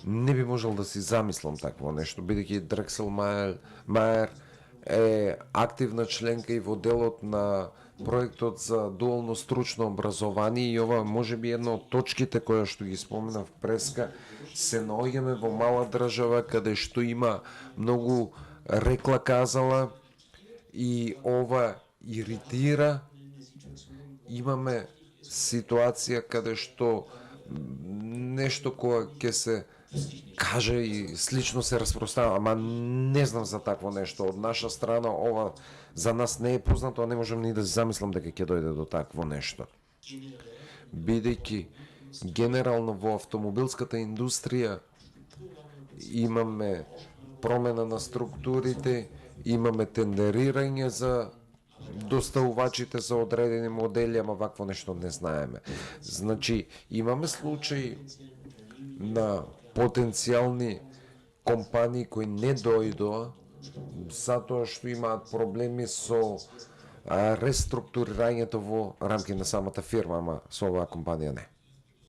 не би можел да си замислам такво нешто, бидејќи Дрексел Мајер е активна членка и во делот на проектот за дуално стручно образование и ова може би една од точките која што ги споменав преска, се наоѓаме во мала држава каде што има многу рекла казала и ова иритира. Имаме ситуација каде што нешто кое ќе се каже и слично се распространува, ама не знам за такво нешто. Од наша страна ова за нас не е познато, а не можам ни да се замислам дека ќе дојде до такво нешто. Бидејќи генерално во автомобилската индустрија имаме промена на структурите, имаме тендерирање за доставувачите за одредени модели, ама вакво нешто не знаеме. Значи, имаме случаи на потенцијални компании кои не дојдоа затоа што имаат проблеми со реструктурирањето во рамки на самата фирма, ама со оваа компанија не.